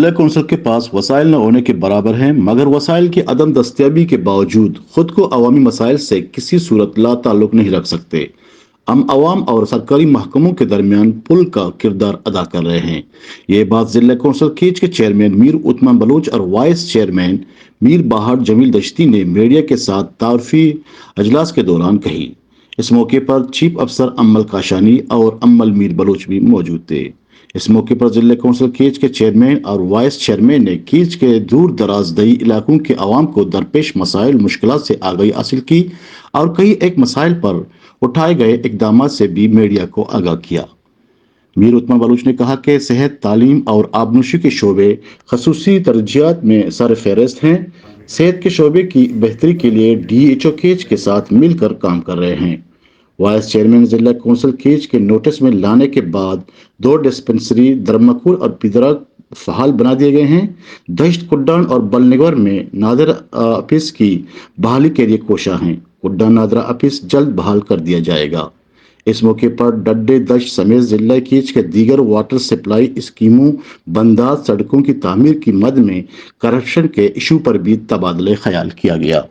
ضلع کونسل کے پاس وسائل نہ ہونے کے برابر ہیں، مگر وسائل کی عدم دستیابی کے باوجود خود کو عوامی مسائل سے کسی صورت لا تعلق نہیں رکھ سکتے۔ ہم عوام اور سرکاری محکموں کے درمیان پل کا کردار ادا کر رہے ہیں۔ یہ بات ضلع کونسل کیچ کے چیئرمین میر عثمان بلوچ اور وائس چیئرمین میر بہار جمیل دشتی نے میڈیا کے ساتھ تعارفی اجلاس کے دوران کہی۔ اس موقع پر چیف افسر امل کاشانی اور امل میر بلوچ بھی موجود تھے۔ اس موقع پر ضلع کونسل کیچ کے چیئرمین اور وائس چیئرمین نے کیچ کے دور دراز دیہی علاقوں کے عوام کو درپیش مسائل مشکلات سے آگاہی حاصل کی اور کئی ایک مسائل پر اٹھائے گئے اقدامات سے بھی میڈیا کو آگاہ کیا۔ میر عثمان بلوچ نے کہا کہ صحت، تعلیم اور آبنوشی کے شعبے خصوصی ترجیحات میں سر فہرست ہیں۔ صحت کے شعبے کی بہتری کے لیے ڈی ایچ او کیچ کے ساتھ مل کر کام کر رہے ہیں۔ وائس چیئرمین ضلع کونسل کیچ کے نوٹس میں لانے کے بعد 2 ڈسپنسری درمکور اور پیدرا فعال بنا دیے گئے ہیں۔ دشت، کڈان اور بلنگور میں نادر آفس کی بحالی کے لیے کوشاں ہیں۔ کڈان نادرا آفس جلد بحال کر دیا جائے گا۔ اس موقع پر ڈڈے دشت سمیت ضلع کیچ کے دیگر واٹر سپلائی اسکیموں، بندات، سڑکوں کی تعمیر کی مد میں کرپشن کے ایشو پر بھی تبادلہ خیال کیا گیا۔